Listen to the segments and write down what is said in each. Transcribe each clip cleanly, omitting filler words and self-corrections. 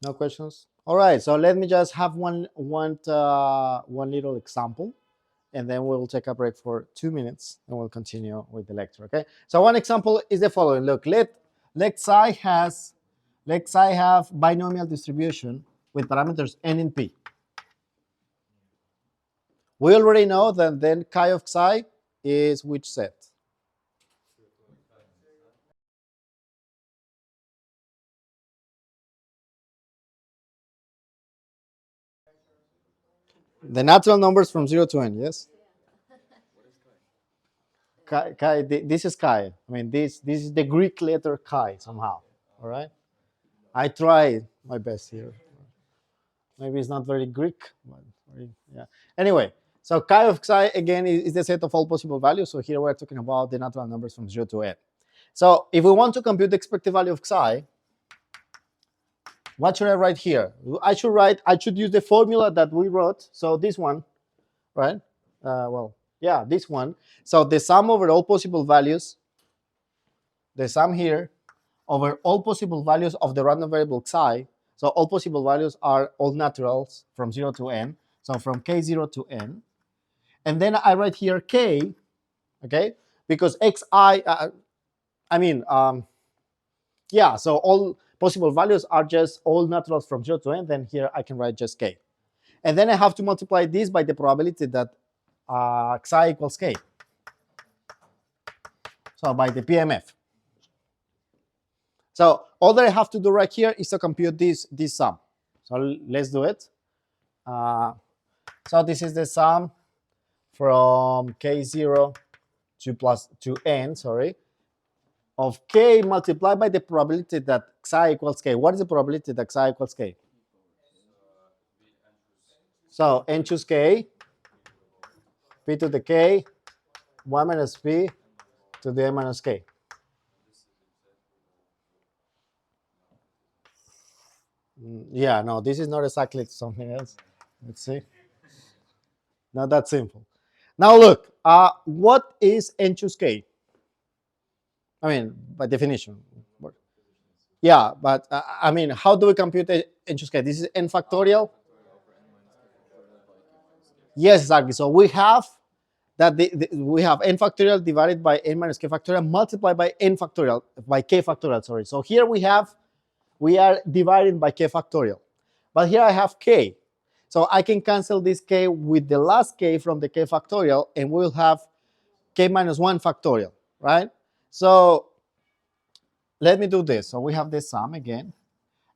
No questions? All right, so let me just have one little example, and then we'll take a break for 2 minutes, and we'll continue with the lecture. Okay. So one example is the following. Look, let's I have binomial distribution with parameters n and p. We already know that then chi of psi is which set? The natural numbers from 0 to n, yes? Chi, this is chi. I mean, this is the Greek letter chi somehow. All right. I tried my best here. Maybe it's not very Greek, but yeah. Anyway, so chi of psi again is the set of all possible values. So here we're talking about the natural numbers from 0 to n. So if we want to compute the expected value of psi, what should I write here? I should use the formula that we wrote. So this one, right? This one. So the sum over all possible values, the sum here over all possible values of the random variable psi. So all possible values are all naturals from 0 to n. So from k0 to n. And then I write here k, okay? Because xi, so all possible values are just all naturals from 0 to n. Then here I can write just k. And then I have to multiply this by the probability that xi equals k. So by the PMF. So all that I have to do right here is to compute this sum. So let's do it. So this is the sum from k0 to n, of k multiplied by the probability that xi equals k. What is the probability that xi equals k? So n choose k, p to the k, 1 minus p to the n minus k. Yeah, no, this is not exactly something else. Let's see. Not that simple. Now look, what is n choose k? I mean, by definition. Yeah, but I mean, how do we compute n choose k? This is n factorial. Yes, exactly. So we have that we have n factorial divided by n minus k factorial multiplied by n factorial by k factorial. Sorry. So here we are dividing by k factorial, but here I have k. So I can cancel this k with the last k from the k factorial, and we'll have k minus 1 factorial, right? So let me do this. So we have this sum again.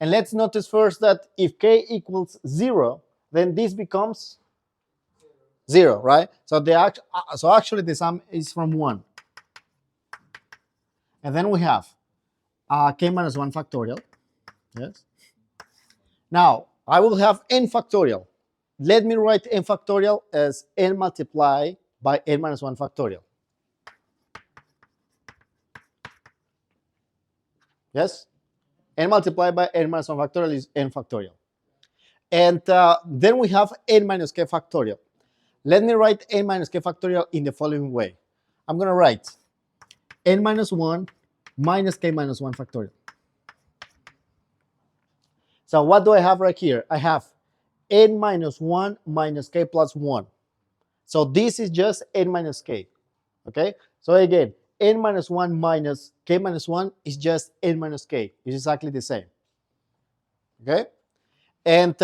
And let's notice first that if k equals 0, then this becomes 0, right? So actually the sum is from 1. And then we have k minus 1 factorial. Yes. Now, I will have n factorial. Let me write n factorial as n multiplied by n minus 1 factorial. Yes? N multiplied by n minus 1 factorial is n factorial. And then we have n minus k factorial. Let me write n minus k factorial in the following way. I'm going to write n minus 1 minus k minus 1 factorial. So what do I have right here? I have n minus 1 minus k plus 1. So this is just n minus k. Okay? So again, n minus 1 minus k minus 1 is just n minus k. It's exactly the same. Okay? And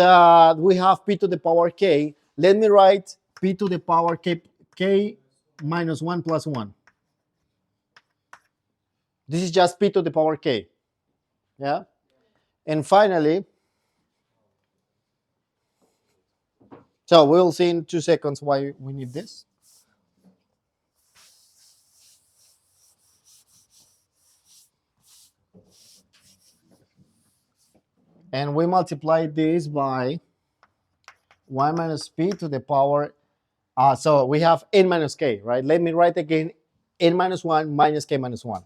we have p to the power k. Let me write p to the power k minus 1 plus 1. This is just p to the power k. Yeah? And finally, so we'll see in 2 seconds why we need this. And we multiply this by 1 minus p to the power, so we have n minus k, right? Let me write again n minus 1 minus k minus 1.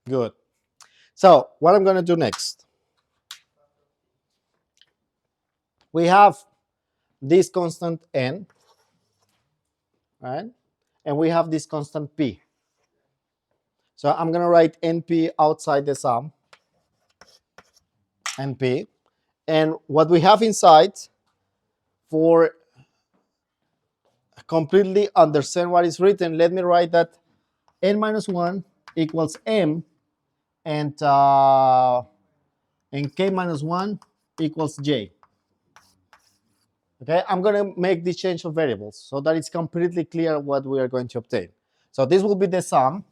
Good. So what I'm going to do next, we have this constant n, right? And we have this constant p. So I'm going to write NP outside the sum, NP. And what we have inside, for completely understand what is written, let me write that n minus 1 equals m, and k minus 1 equals j. Okay, I'm going to make this change of variables so that it's completely clear what we are going to obtain. So this will be the sum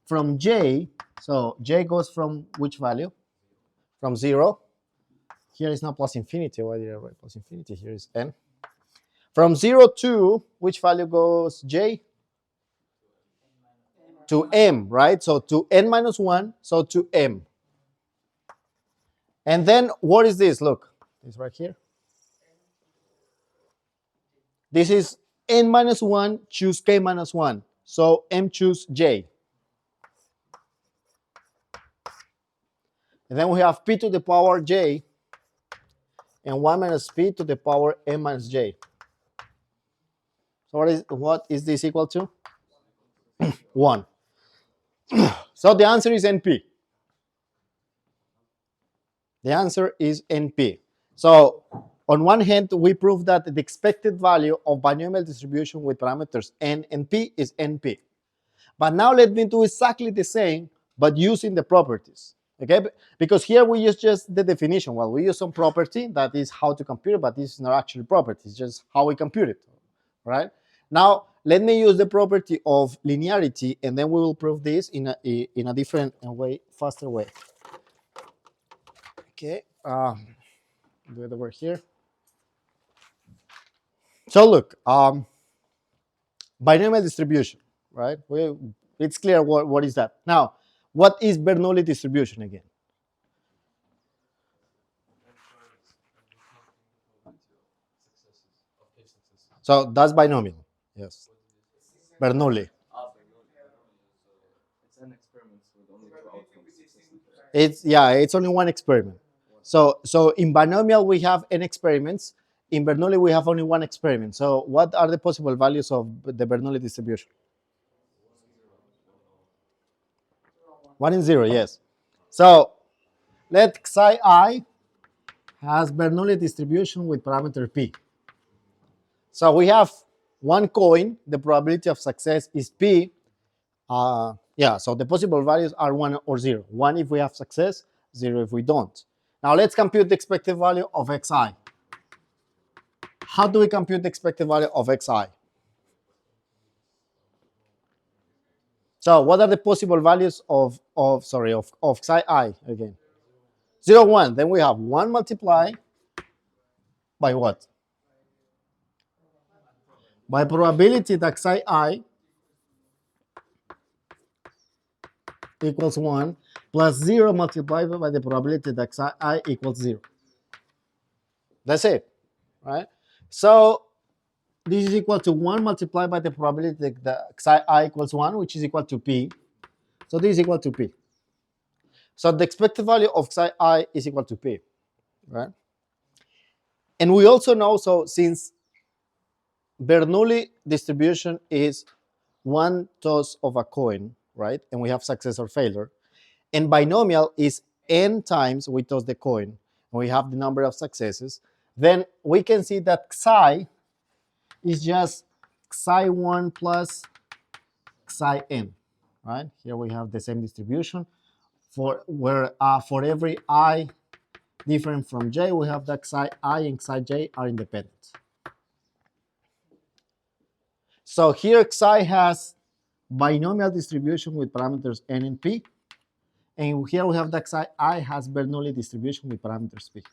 from j. So j goes from which value? From 0. Here is not plus infinity. Why did I write plus infinity? Here is n. From 0 to which value goes j? To m, right? So to n minus 1, so to m. And then what is this? Look, it's right here. This is n minus 1 choose k minus 1. So m choose j. And then we have p to the power j and 1 minus p to the power m minus j. So what is this equal to? 1. So the answer is NP. The answer is NP. So on one hand, we prove that the expected value of binomial distribution with parameters n and p is NP. But now let me do exactly the same, but using the properties. Okay, because here we use just the definition. Well, we use some property that is how to compute it, but this is not actually property. It's just how we compute it, right? Now, let me use the property of linearity, and then we will prove this in a different way, faster way. Okay, do it over here. So look, binomial distribution, right? It's clear what is that. Now, what is Bernoulli distribution again? So that's binomial, yes. Bernoulli. It's an experiment with only two outcomes. It's only one experiment. So in binomial we have n experiments. In Bernoulli we have only one experiment. So what are the possible values of the Bernoulli distribution? 1 and 0, yes. So let psi I has Bernoulli distribution with parameter p. So we have one coin. The probability of success is p. So the possible values are 1 or 0. 1 if we have success, 0 if we don't. Now let's compute the expected value of xi. How do we compute the expected value of xi? So what are the possible values of psi I again? 0, 1. Then we have 1 multiplied by what? By probability that psi I equals 1 plus 0 multiplied by the probability that psi I equals 0. That's it, right? So this is equal to 1 multiplied by the probability that psi I equals 1, which is equal to p. So this is equal to p. So the expected value of psi I is equal to p, right? And we also know, so since Bernoulli distribution is one toss of a coin, right? And we have success or failure. And binomial is n times we toss the coin, and we have the number of successes. Then we can see that psi is just psi1 plus psi n, right? Here we have the same distribution. For every I different from j, we have that psi I and psi j are independent. So here psi has binomial distribution with parameters n and p. And here we have that psi I has Bernoulli distribution with parameters p.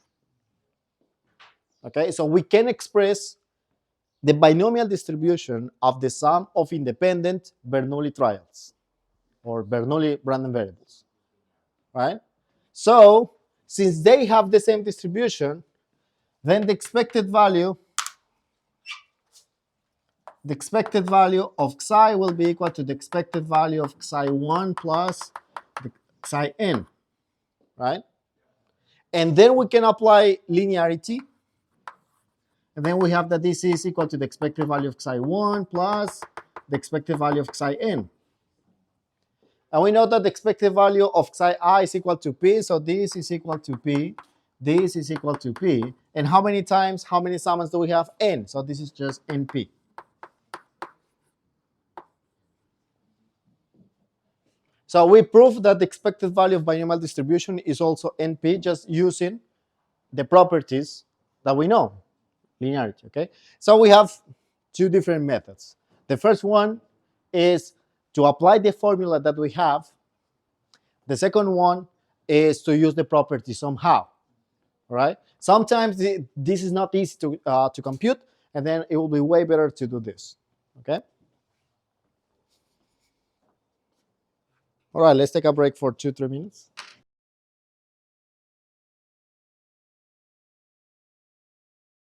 Okay, so we can express the binomial distribution of the sum of independent Bernoulli trials or Bernoulli random variables, right? So since they have the same distribution, then the expected value of psi will be equal to the expected value of psi1 plus the psi n, right? And then we can apply linearity. And then we have that this is equal to the expected value of psi1 plus the expected value of psi n. And we know that the expected value of psi I is equal to P. So this is equal to P. This is equal to P. And how many summands do we have? N. So this is just NP. So we prove that the expected value of binomial distribution is also NP, just using the properties that we know, linearity, okay? So we have two different methods. The first one is to apply the formula that we have. The second one is to use the property somehow, right? Sometimes this is not easy to compute, and then it will be way better to do this, okay? All right, let's take a break for 2-3 minutes.